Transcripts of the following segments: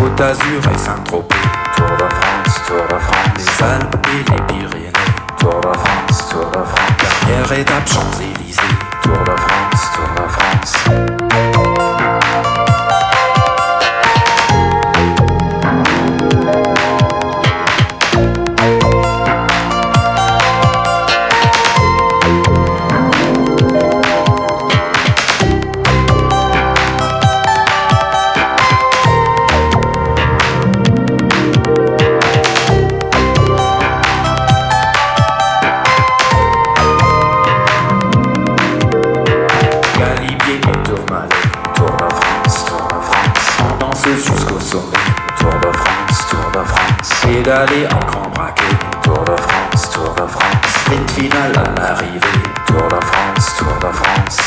Côte d'Azur et Saint-Tropez, Tour de France, Tour de France, les Alpes et les Pyrénées, Tour de France, Tour de France, dernière étape Champs-Élysées, Tour de France, Tour de France. Jusqu'au sommet, Tour de France, Tour de France, pédaler en grand braquet, Tour de France, Tour de France, sprint final à l'arrivée, Tour de France, Tour de France.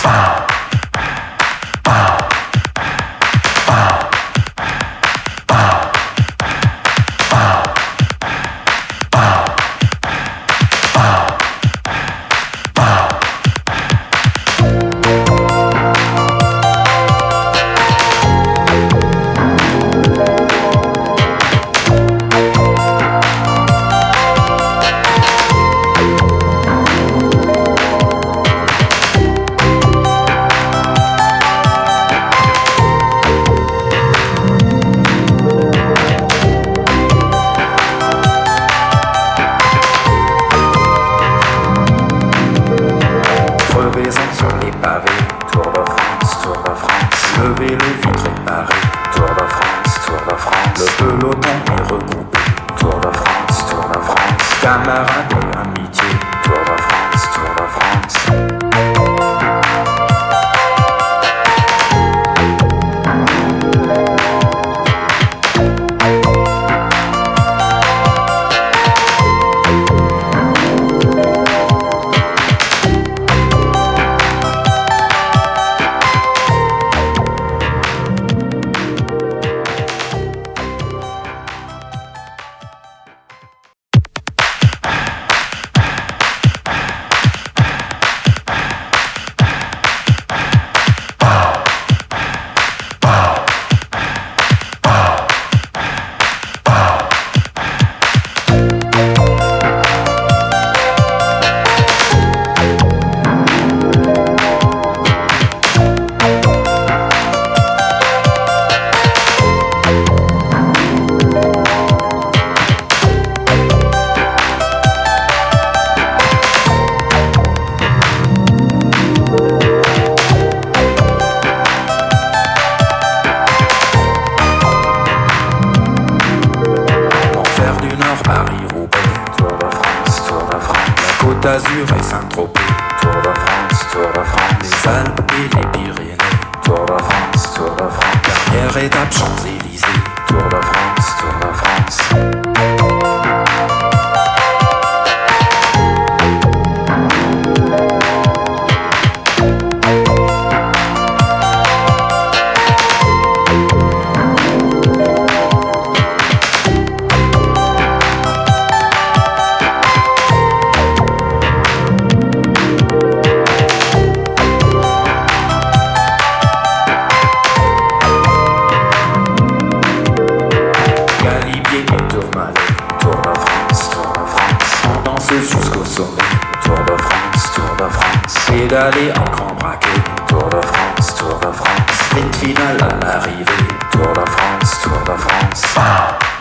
Sur les pavés, Tour de France, Tour de France, le vélo vitre réparé, Tour de France, Tour de France, le peloton est regroupé, Tour de France, Tour de France, camarades et amitié, Tour de France, Tour de France. Côte d'Azur et Saint-Tropez, Tour de France, Tour de France, les Alpes et les Pyrénées, Tour de France, Tour de France, dernière étape Champs-Élysées, Tour de France, Tour de France. Jusqu'au sommet, Tour de France, Tour de France, pédaler en grand braquet, Tour de France, Tour de France, sprint final à l'arrivée, Tour de France, Tour de France.